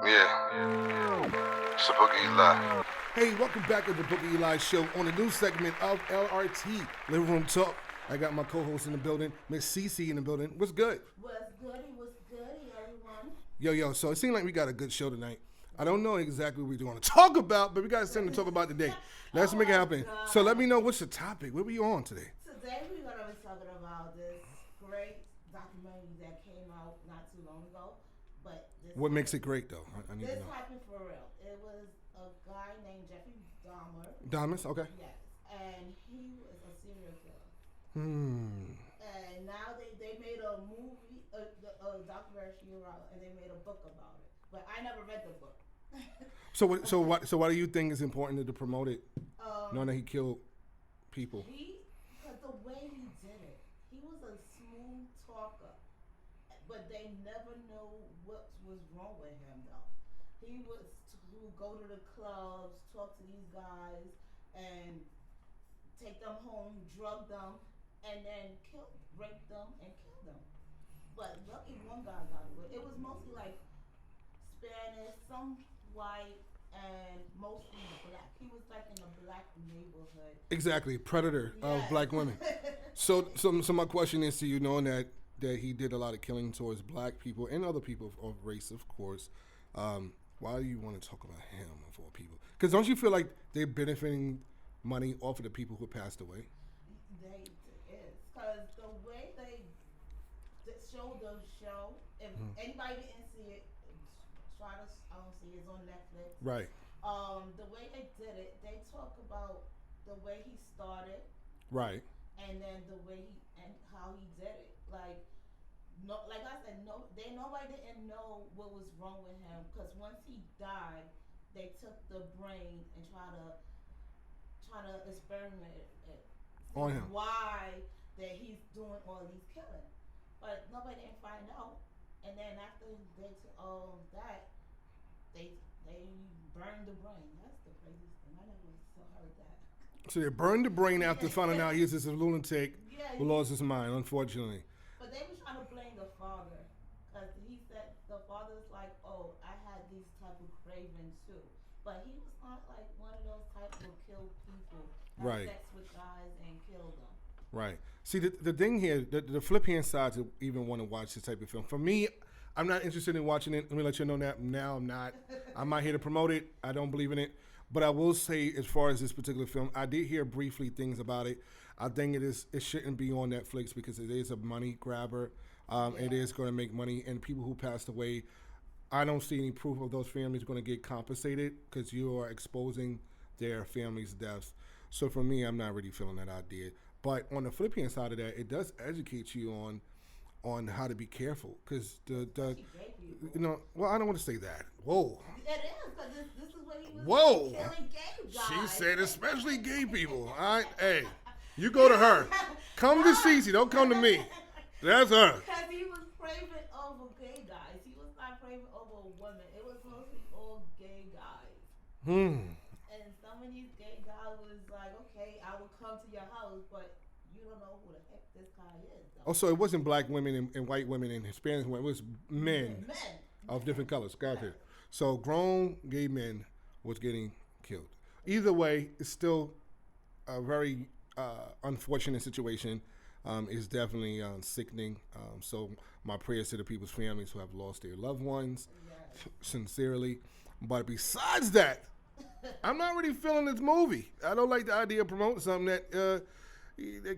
Yeah. It's the Book of ELII. Hey, welcome back to the Book of ELII show on a new segment of LRT, Living Room Talk. I got my co-host in the building, Miss CECE in the building. What's good? What's goody, everyone? Yo, so it seems like we got a good show tonight. I don't know exactly what we're going to talk about, but we got something to talk about today. Let's make it happen. God. So let me know what's the topic. What were you on today? Today we're going to be talking about this great documentary that came out not too long ago. But What makes it great, though? I need to this know. happened for real. It was a guy named Jeffrey Dahmer. Dahmer, okay. Yes. And he was a serial killer. Hmm. And now they made a movie, a documentary out, and they made a book about it. But I never read the book. So why do you think it's important to promote it, knowing that he killed people? Because the way he did it, he was a smooth talker, but they never knew what was wrong with him though. He was to go to the clubs, talk to these guys, and take them home, drug them, and then rape them and kill them. But lucky one guy got away. It was mostly like Spanish, some white, and mostly black. He was like in a black neighborhood. Exactly, predator of Yes. black women. So my question is to you, knowing that he did a lot of killing towards black people and other people of race, of course. Why do you want to talk about him of all people? Because don't you feel like they're benefiting money off of the people who passed away? They is because the way they showed the show. If anybody didn't see it, try to see it. It's on Netflix. Right. The way they did it, they talk about the way he started. Right. And then the way how he did it. Like I said, nobody didn't know what was wrong with him because once he died, they took the brain and try to experiment it On him. why that he's doing all these killing, but nobody didn't find out. And then after they burned the brain. That's the craziest thing. I never heard that. So they burned the brain after finding out he's just a lunatic Yeah, who lost his mind, unfortunately. but they were trying to blame the father because he said the father's like, oh, I had these type of cravings too, but he was not like one of those type of kill people, have Right. sex with guys and kill them. Right. See, the thing here, the flip hand side to even want to watch this type of film. For me, I'm not interested in watching it. Let me let you know that now I'm not. I'm not here to promote it. I don't believe in it. But I will say, as far as this particular film, I did hear briefly things about it. I think it shouldn't be on Netflix because it is a money grabber. It is going to make money. And people who passed away, I don't see any proof of those families going to get compensated because you are exposing their families' deaths. So for me, I'm not really feeling that idea. But on the flip hand side of that, it does educate you on how to be careful because well, I don't want to say that. Whoa. It is because this is what he was Whoa. killing gay guys. She said especially gay people. All right, hey, you go to her. Come to CeCe, don't come to me. That's her. Because he was craving over gay guys. He was not craving over women. It was mostly all gay guys. And some of these gay guys was like, okay, I will come to your house, but you don't know who the heck this guy is. Though. Oh, so it wasn't black women and white women and Hispanic women. It was men of different colors. Gotcha. So grown gay men was getting killed. Either way, it's still a very unfortunate situation. It's definitely sickening. So my prayers to the people's families who have lost their loved ones, sincerely. But besides that, I'm not really feeling this movie. I don't like the idea of promoting something that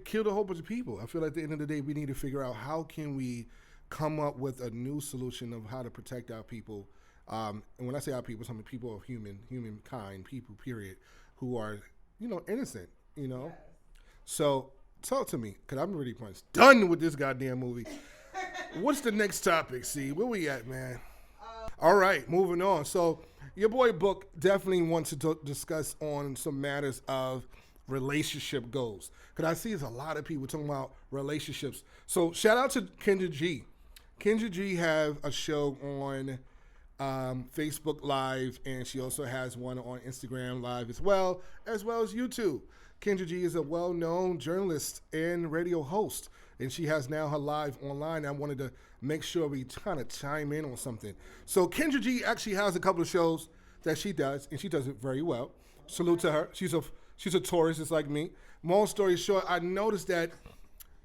killed a whole bunch of people. I feel like at the end of the day, we need to figure out how can we come up with a new solution of how to protect our people. And when I say our people, some people of humankind, people, period, who are, innocent, Yes. So talk to me, because I'm really much done with this goddamn movie. What's the next topic, C? Where we at, man? All right, moving on. So your boy Book definitely wants to discuss on some matters of relationship goals. Because I see there's a lot of people talking about relationships. So shout out to Kendra G. Kendra G have a show on Facebook Live, and she also has one on Instagram Live as well as YouTube. Kendra G is a well-known journalist and radio host. and she has now her live online. I wanted to make sure we kind of chime in on something. So Kendra G actually has a couple of shows that she does, and she does it very well. Salute to her. She's a Taurus, just like me. Long story short, I noticed that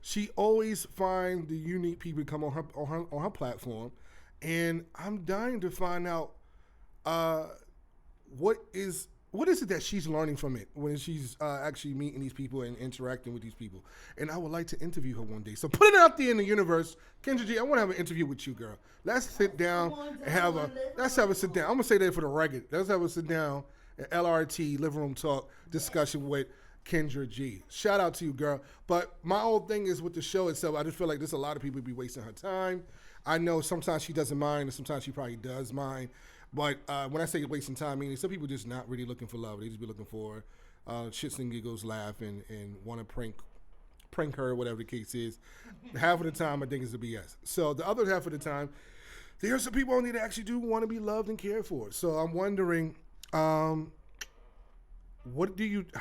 she always finds the unique people to come on her platform, and I'm dying to find out what is it that she's learning from it when she's actually meeting these people and interacting with these people. And I would like to interview her one day. So put it out there in the universe. Kendra G, I want to have an interview with you, girl. Let's sit down and let's have a sit down. I'm going to say that for the record. Let's have a sit down at LRT, Living Room Talk, discussion with Kendra G. Shout out to you, girl. But my whole thing is with the show itself, I just feel like there's a lot of people be wasting her time. I know sometimes she doesn't mind, and sometimes she probably does mind. But when I say wasting time, meaning some people just not really looking for love. They just be looking for shits and giggles, laugh, and want to prank her, whatever the case is. Half of the time, I think it's a BS. So the other half of the time, there are some people on there that actually do want to be loved and cared for. So I'm wondering, how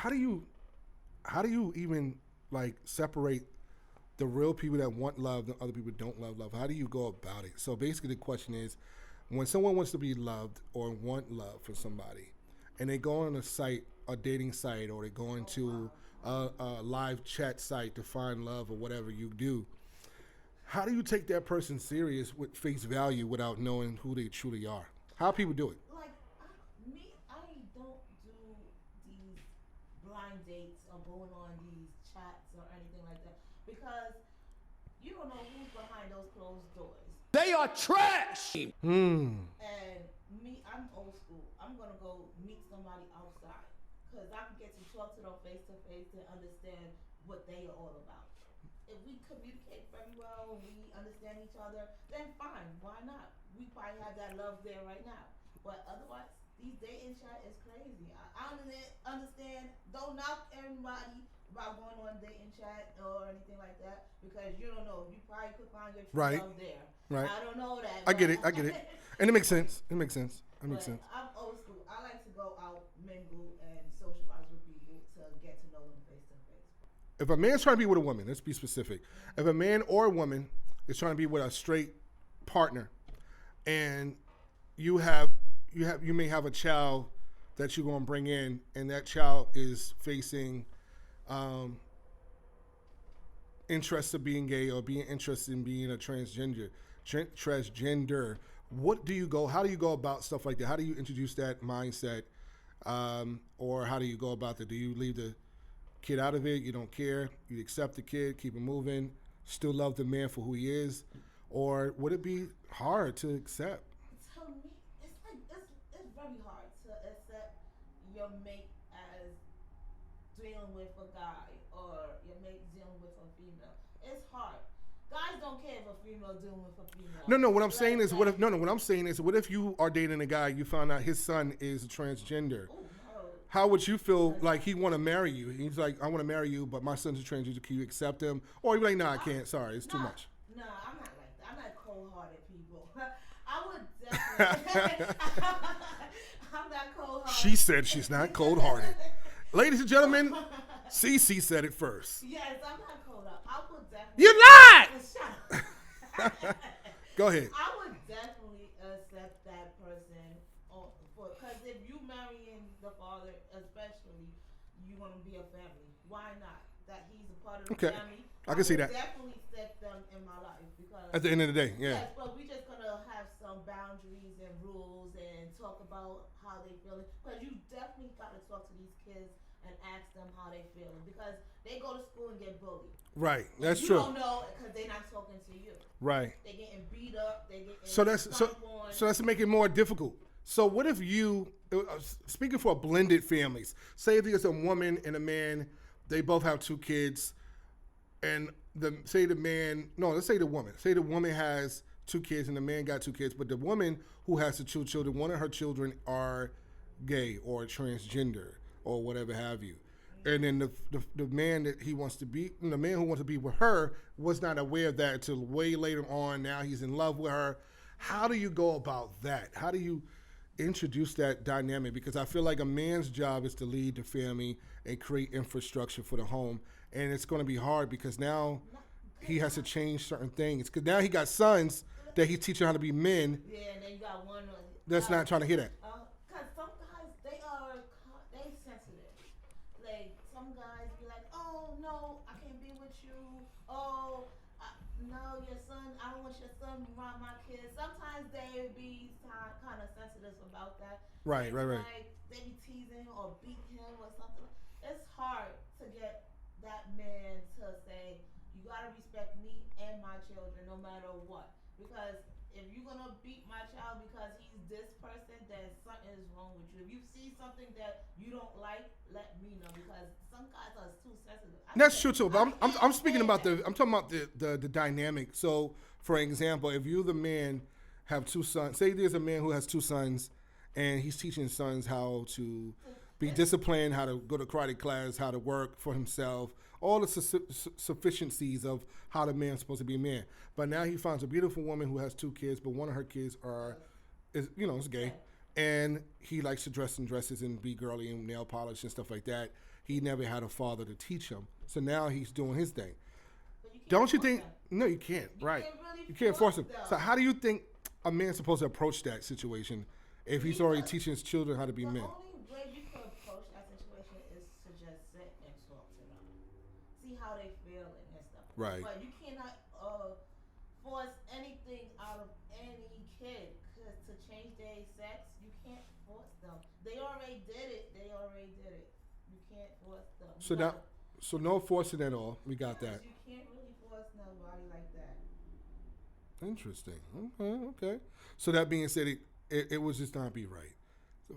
do you even like separate the real people that want love and other people don't love love? How do you go about it? So basically the question is, when someone wants to be loved or want love from somebody, and they go on a dating site, or they go into a live chat site to find love or whatever you do, how do you take that person serious with face value without knowing who they truly are? How people do it? Like, I don't do these blind dates or going on these chats or anything like that, because you don't know who's behind those closed doors. They are trash. And me, I'm old school. I'm gonna go meet somebody outside, because I can get to talk to them face to face to understand what they are all about. If we communicate very well and we understand each other, then fine. Why not? We probably have that love there right now. But otherwise, these dating chat is crazy. I understand. Don't knock everybody about going on dating chat or anything like that, because you don't know. You probably could find your true love there. Right. I don't know that. I get it. And it makes sense. It makes sense. I'm old school. I like to go out, mingle, and socialize with people to get to know them face to face. If a man's trying to be with a woman, let's be specific. If a man or a woman is trying to be with a straight partner, and you may have a child that you're going to bring in, and that child is facing interest of being gay or being interested in being a transgender, how do you go about stuff like that? How do you introduce that mindset? Or how do you go about that? Do you leave the kid out of it? You don't care? You accept the kid, keep it moving, still love the man for who he is? Or would it be hard to accept? To me, it's very hard to accept your mate as dealing with a guy, or your mate dealing with a female. It's hard. Guys don't care if a female dealing with a female. No. What I'm saying is, what if you are dating a guy, you found out his son is a transgender? Ooh, no. How would you feel like he want to marry you? He's like, I want to marry you, but my son's a transgender. Can you accept him? Or you're like, nah, I can't. Sorry, it's too much. No, I'm not like that. I'm not cold-hearted people. I would definitely. I'm not cold-hearted. She said she's not cold-hearted. Ladies and gentlemen, CECE said it first. Yes, I'm not cold-hearted. I would definitely. You lied! Shut up. Go ahead. I would definitely accept that person, because if you marrying the father, especially, you want to be a family. Why not? That he's a part of the family. I can see that. Definitely accept them in my life, because At the end of the day, yeah. Yes, but we just gonna have some boundaries and rules and talk about how they feeling, because you definitely gotta talk to these kids and ask them how they feeling, because they go to school and get bullied. Right, that's you true. You don't know because they're not talking to you. Right. They're getting beat up. They getting so that's make it more difficult. So what if you, speaking for blended families, say if there's a woman and a man, they both have 2 kids, and let's say the woman has 2 kids and the man got 2 kids, but the woman who has the 2 children, one of her children are gay or transgender or whatever have you. And then the man that he wants to be, the man who wants to be with her was not aware of that until way later on. Now he's in love with her. How do you go about that? How do you introduce that dynamic? Because I feel like a man's job is to lead the family and create infrastructure for the home. And it's going to be hard because now he has to change certain things because now he got sons that he's teaching how to be men. Yeah, and then you got one That's not trying to hear that. Cause some guys they sensitive. Like some guys be like, oh no, I can't be with you. Oh, no, your son. I don't want your son around my kids. Sometimes they be kind of sensitive about that. Right. Like they be teasing or beat him or something. It's hard to get that man to say you gotta respect me and my children no matter what. Because if you're gonna beat my child because he's this person, then something is wrong with you. If you see something that you don't like, let me know because some guys are too sensitive. That's true too, but I'm speaking about I'm talking about the dynamic. So, for example, if you the man have two sons, say there's a man who has two sons, and he's teaching sons how to be disciplined, how to go to karate class, how to work for himself, all the sufficiencies of how the man's supposed to be a man. But now he finds a beautiful woman who has two kids, but one of her kids is gay, and he likes to dress in dresses and be girly and nail polish and stuff like that. He never had a father to teach him, so now he's doing his thing. Don't you think? No, you can't. Right? You can't force him. So how do you think a man's supposed to approach that situation if he's already teaching his children how to be men? The only way you can approach that situation is to just sit and talk to them, see how they feel and stuff. Right. But you cannot force anything out of any kid to change their sex. You can't force them. They already did it. You can't force them. So no forcing at all. We got that. You can't really force nobody like that. Interesting. Okay. So that being said, it was just not be right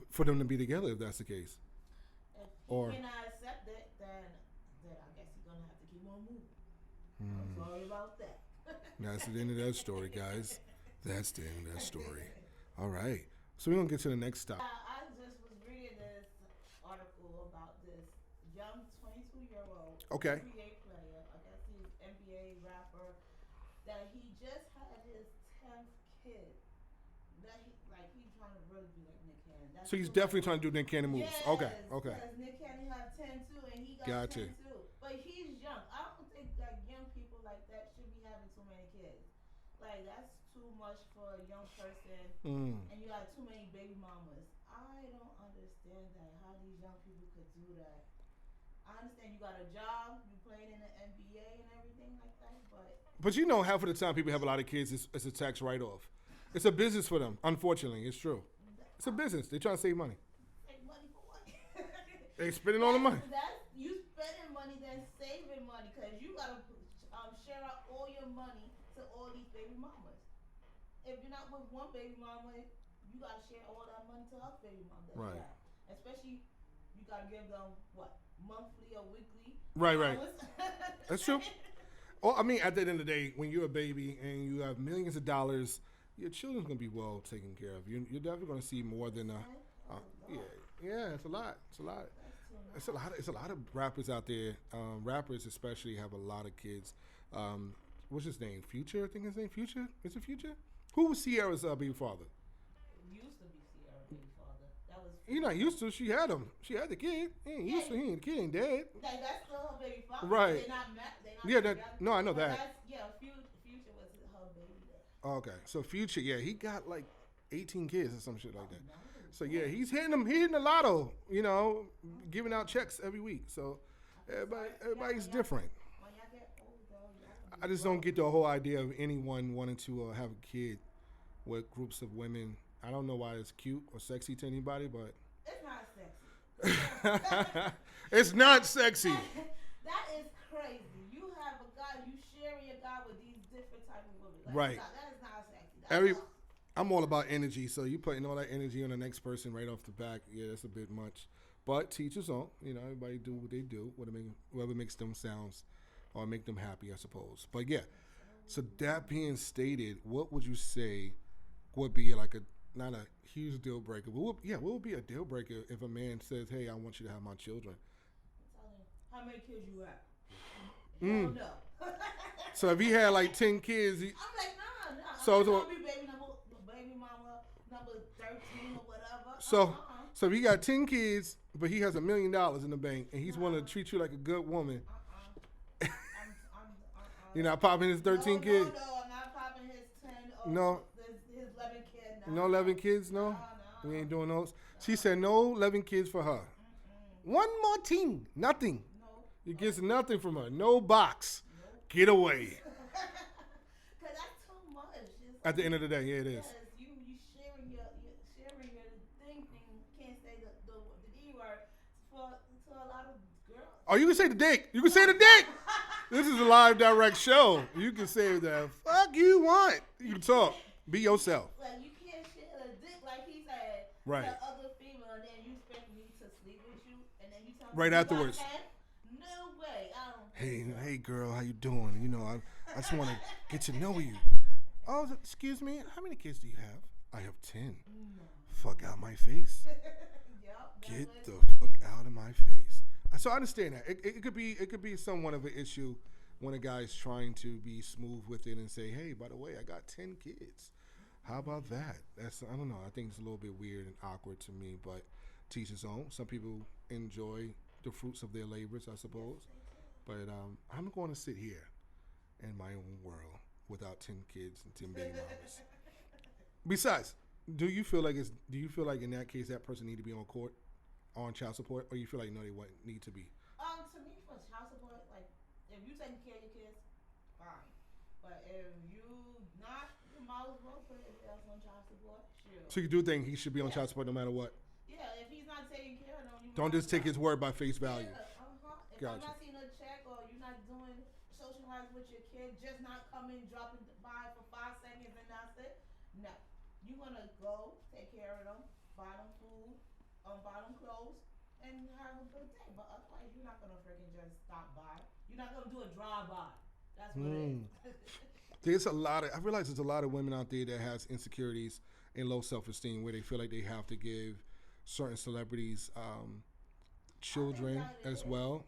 for them to be together if that's the case. If you cannot accept it, then I guess you're gonna have to keep on moving. I'm sorry about that. That's the end of that story, guys. That's the end of that story. All right. So we're gonna get to the next stop. I just was reading this article about this young 22-year-old NBA player. I guess he's NBA rapper. That he just had his 10th kid. That he's trying to really be like Nick Cannon. So he's definitely trying to do Nick Cannon moves. Yes, Okay. Because Nick Cannon had 10 too, and he got Gotcha. 10 too. But he's young. I don't think like young people like that should be having too many kids. Like that's too much for a young person, and you got too many baby mamas. I don't understand that. How these young people could do that. I understand you got a job, you playing in the NBA and everything like that, but you know, half of the time people have a lot of kids. It's a tax write-off. It's a business for them. Unfortunately, it's true. It's a business. They trying to save money. Save money for what? They spending all the money. That's you spending money then saving money because you gotta share out all your money to all these baby mamas. If you're not with one baby mama, you gotta share all that money to other baby mamas. Right. Yeah. Especially you gotta give them what, monthly or weekly. Right. That's true. Oh, I mean, at the end of the day, when you're a baby and you have millions of dollars, your children's gonna be well taken care of. You're definitely gonna see more than yeah. It's a lot. It's a lot of rappers out there. Rappers especially have a lot of kids. What's his name? Future, I think his name. Future? Is it Future? Who was Sierra's baby father? Used to be Sierra's baby father. That was. He not used to. She had him. She had the kid. He ain't used to. The kid ain't dead. Like, that's still her baby father. Right. They're not Yeah. together. No, I know that. Future was her baby dad. Okay, so Future, yeah, he got like 18 kids or some shit like that. So yeah, he's hitting the lotto, giving out checks every week. So everybody's different. When y'all get older, I just don't get the whole idea of anyone wanting to have a kid with groups of women. I don't know why it's cute or sexy to anybody, but it's not sexy. it's not sexy. That is crazy. You have a guy, you sharing your guy with these different type of women. Like, Right. That is not sexy. I'm all about energy, so you putting all that energy on the next person right off the back, yeah, that's a bit much. But teach us all, everybody do what they do, whatever makes them sounds or make them happy, I suppose. But yeah, so that being stated, what would you say would be like not a huge deal breaker, but what would be a deal breaker if a man says, "Hey, I want you to have my children"? How many kids you have? Hell no. So if he had like 10 kids, I'm like, nah. So- I'm gonna be baby mama number 13 or whatever. So if he got 10 kids, but he has $1 million in the bank, and he's wanting to treat you like a good woman, You're not popping his 13 kids? No, I'm not popping his 10 or No. his 11 kids. No 11 kids, no? No. We ain't doing those. She said no 11 kids for her. One more team, nothing. No. You get nothing from her. No box. Get away. Because that's too much. It's At the end of the day, yeah, it is. Yes, you sharing your thing. Can't say the D word to a lot of girls. Oh, you can say the dick. You can say the dick. This is a live direct show. You can say the fuck you want. You can talk. Be yourself. Like you can't share a dick like he said Right. to other female, and then you expect me to sleep with you, and then you tell me Right you got afterwards. 10? No way. I don't. think so. Hey girl, how you doing? You know, I just want to get to know you. Oh, excuse me. How many kids do you have? I have 10. Fuck out my face. Yup, that's Get what the it fuck is. out of my face. So I understand that. It could be somewhat of an issue when a guy's trying to be smooth with it and say, hey, by the way, I got 10 kids. How about that? I don't know. I think it's a little bit weird and awkward to me, but teach his own. Some people enjoy the fruits of their labors, I suppose. But I'm going to sit here in my own world without 10 kids and 10 baby mamas. Besides, do you feel like in that case that person need to be on court, on child support, or you feel like no, they wouldn't need to be? To me, for child support, like if you taking care of your kids, fine. But if you not, you might as well put it else on child support. Sure. So you do think he should be on child support no matter what? Yeah, if he's not taking care of them, you Don't might just as take his word by face value. Yeah, If Gotcha. I'm not seeing a check or you're not doing socialize with your kid, just not coming, dropping by for 5 seconds and that's it. No, you're gonna go take care of them, buy them food, buy them clothes, and have a good day. But otherwise, you're not gonna freaking just stop by. You're not gonna do a drive by. That's what it is. I realize there's a lot of women out there that has insecurities and low self-esteem where they feel like they have to give certain celebrities children as well.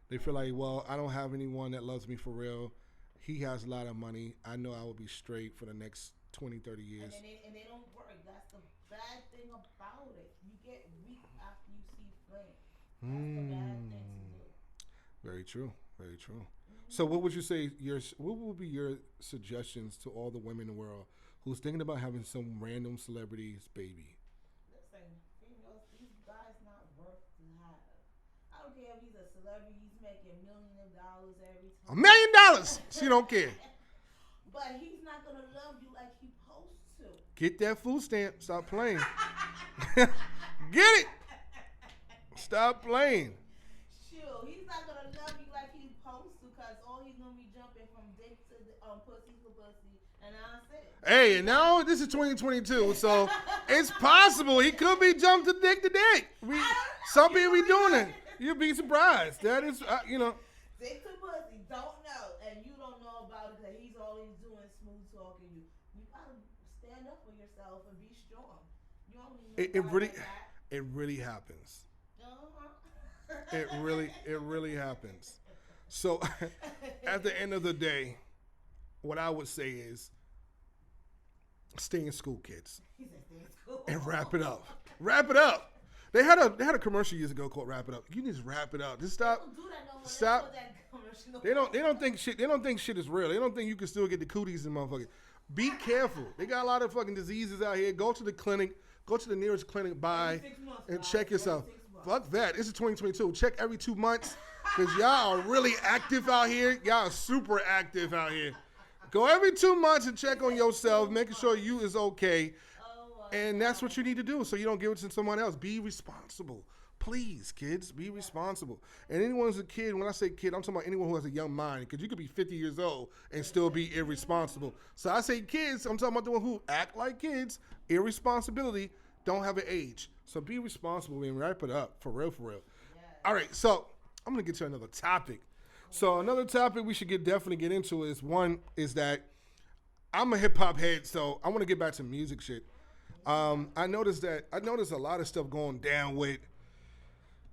They feel like, well, I don't have anyone that loves me for real. He has a lot of money. I know I will be straight for the next 20, 30 years. And they don't work. That's the bad thing about it. You get weak after you see flame. That's the bad thing to do. Very true. Very true. So what would you say what would be your suggestions to all the women in the world who's thinking about having some random celebrity's baby? Listen, females, these guys not worth to have. I don't care if he's a celebrity, he's making millions of dollars every $1 time. million! She don't care. But he's not gonna love you like he's supposed to. Get that food stamp. Stop playing. Get it. Stop playing. Sure, he's not gonna love you like he's supposed to, cause all he's gonna be jumping from dick to pussy to pussy, and that's it. Hey, and now this is 2022, so it's possible he could be jumped to dick. Some people be doing it. You'd be surprised. That is, Dick to pussy, don't know, and you don't know about it because he's always doing smooth talking you. You gotta stand up for yourself and be strong. You don't need nobody like that. It really happens. Uh-huh. It really happens. So at the end of the day, what I would say is stay in school, kids. He said stay in school. And wrap it up. Wrap it up. They had a commercial years ago called "Wrap It Up." You can just wrap it up. Just stop. Don't do that no more. Stop. That commercial. They don't think shit. They don't think shit is real. They don't think you can still get the cooties and motherfuckers. Be careful. They got a lot of fucking diseases out here. Go to the clinic. Go to the nearest clinic. Buy 6 months, and guys. check yourself. 6 months. Fuck that. This is 2022. Check every 2 months because y'all are really active out here. Y'all are super active out here. Go every 2 months and check on yourself, making sure you is okay. And that's what you need to do so you don't give it to someone else. Be responsible. Please, kids, be responsible. And anyone who's a kid, when I say kid, I'm talking about anyone who has a young mind, because you could be 50 years old and still be irresponsible. So I say kids, I'm talking about the one who act like kids. Irresponsibility don't have an age. So be responsible and wrap it up. For real, for real. All right, so I'm going to get to another topic. So another topic we should definitely get into is that I'm a hip-hop head, so I want to get back to music shit. I noticed a lot of stuff going down with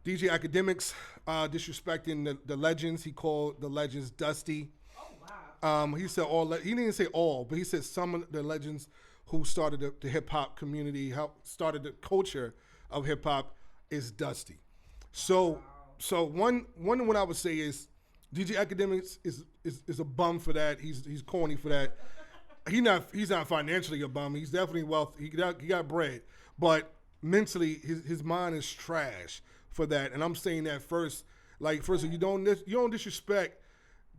DJ AKADEMEKS disrespecting the legends. He called the legends dusty. Oh wow. He said he didn't say all, but he said some of the legends who started the hip hop community, started the culture of hip hop is dusty. So one what I would say is DJ AKADEMEKS is a bum for that. He's corny for that. He's not financially a bum. He's definitely wealthy. He got bread, but mentally his mind is trash for that. And I'm saying that first. Like first, you don't disrespect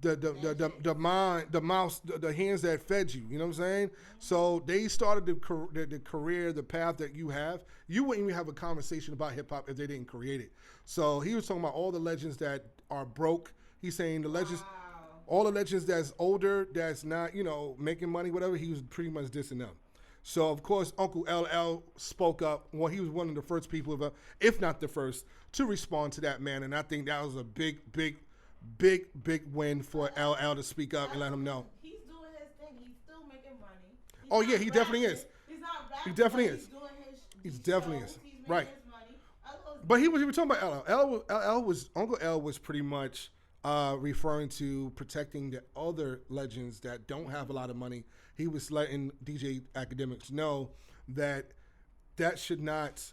the mind, the mouse, the hands that fed you. You know what I'm saying? So they started the career, the path that you have. You wouldn't even have a conversation about hip hop if they didn't create it. So he was talking about all the legends that are broke. He's saying the legends, all the legends that's older, that's not making money, whatever. He was pretty much dissing them. So of course, Uncle LL spoke up. Well, he was one of the first people, if not the first, to respond to that man. And I think that was a big win for LL to speak up and let him know. He's doing his thing. He's still making money. Oh yeah, he definitely is. He's not rapping. He definitely is. He's doing his He definitely shows. is. He's making Right. his money. But he was talking about LL. Uncle L was pretty much referring to protecting the other legends that don't have a lot of money. He was letting DJ AKADEMEKS know that should not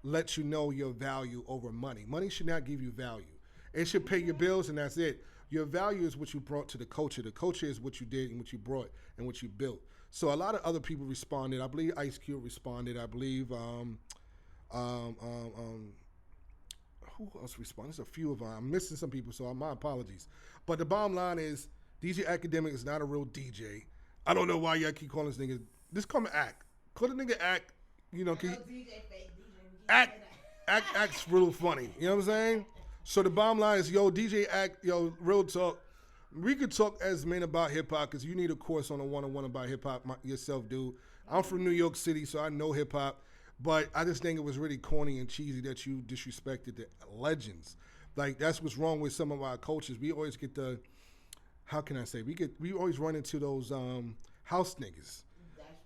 let you know your value over money. Money should not give you value. It should pay your bills and that's it. Your value is what you brought to the culture. The culture is what you did and what you brought and what you built. So a lot of other people responded. I believe Ice Cube responded. I believe who else responded? There's a few of them. I'm missing some people, so my apologies. But the bottom line is DJ AKADEMEKS is not a real DJ. I don't know why y'all keep calling this nigga. Just call him Act. Call the nigga Act. Act's real funny. You know what I'm saying? So the bottom line is, DJ Act, real talk. We could talk as men about hip hop because you need a course on a 101 about hip hop yourself, dude. I'm from New York City, so I know hip hop, but I just think it was really corny and cheesy that you disrespected the legends. Like that's what's wrong with some of our cultures. We always get how can I say? We always run into those house niggas.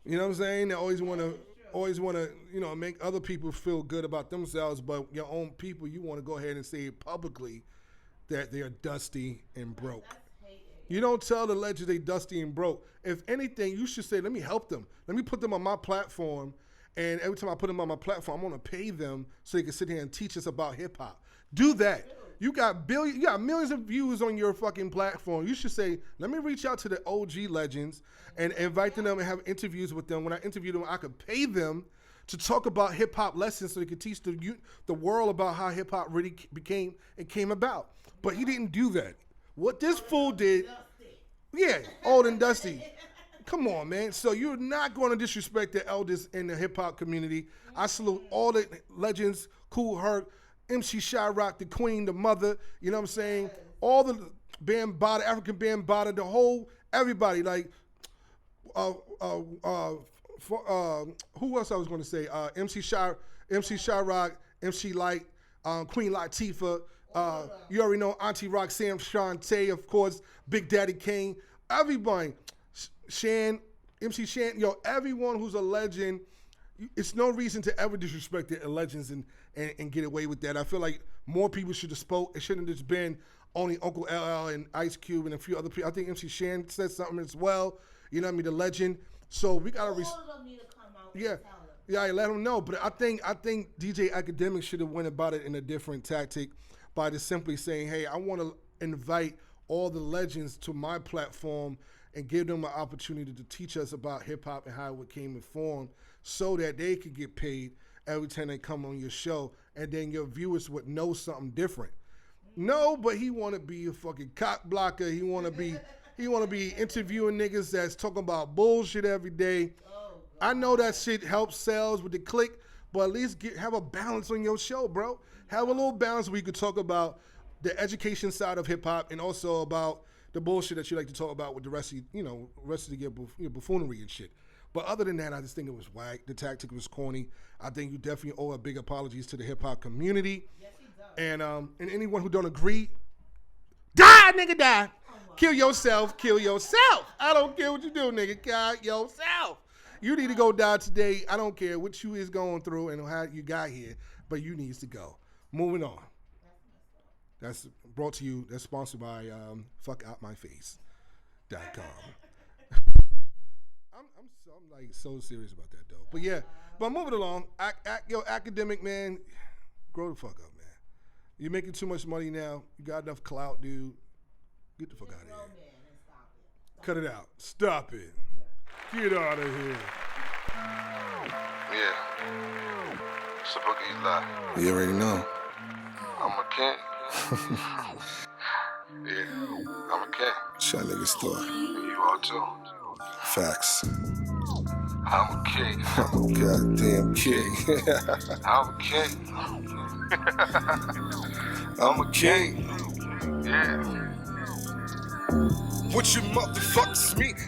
You know what I'm saying? They always want to make other people feel good about themselves, but your own people, you want to go ahead and say it publicly that they are dusty and broke. You don't tell the legends they dusty and broke. If anything, you should say, let me help them. Let me put them on my platform, and every time I put them on my platform, I'm going to pay them so they can sit here and teach us about hip hop. Do that. You got millions of views on your fucking platform. You should say, let me reach out to the OG legends and invite them and have interviews with them. When I interview them, I could pay them to talk about hip hop lessons so they could teach the world about how hip hop really became and came about. But he didn't do that. What this fool did, old and dusty. Come on, man. So you're not going to disrespect the elders in the hip hop community. I salute all the legends, Kool Herc, MC Shyrock, the Queen, the Mother, you know what I'm saying? All the Bambaataa, African Bambaataa, the whole, everybody, like, who else I was going to say? MC Shyrock, MC Light, Queen Latifah, you already know Auntie Roxanne, Shantae, of course, Big Daddy Kane, everybody, MC Shan, everyone who's a legend. It's no reason to ever disrespect the legends and get away with that. I feel like more people should have spoke. It shouldn't have just been only Uncle LL and Ice Cube and a few other people. I think MC Shan said something as well. You know what I mean? The legend. So we gotta. All of them need to come out and tell them. I let them know. But I think DJ AKADEMEKS should have went about it in a different tactic by just simply saying, hey, I want to invite all the legends to my platform and give them an opportunity to teach us about hip hop and how it came and formed, so that they could get paid every time they come on your show, and then your viewers would know something different. No, but he want to be a fucking cock blocker. He want to be interviewing niggas that's talking about bullshit every day. I know that shit helps sales with the click, but at least have a balance on your show, bro. Have a little balance where you could talk about the education side of hip hop and also about the bullshit that you like to talk about with the rest of your buffoonery and shit. But other than that, I just think it was whack. The tactic was corny. I think you definitely owe a big apologies to the hip hop community. Yes, he does. And anyone who don't agree, die, nigga, die. Kill yourself. I don't care what you do, nigga. Kill yourself. You need to go die today. I don't care what you is going through and how you got here, but you needs to go. Moving on. That's brought to you. That's sponsored by fuckoutmyface.com. I'm like so serious about that though. But yeah, but moving along. Academic man, grow the fuck up, man. You're making too much money now. You got enough clout, dude. Get the fuck out of Grown here. man and stop it. Cut it out. Stop it. Get out of here. Yeah. It's a Boogie ELII. You already know. I'm a king. Yeah, I'm a king. It's that nigga store. And you are too. Facts. I'm a king. I'm a goddamn king. I'm a king. I'm a king. Yeah. What you motherfuckers mean?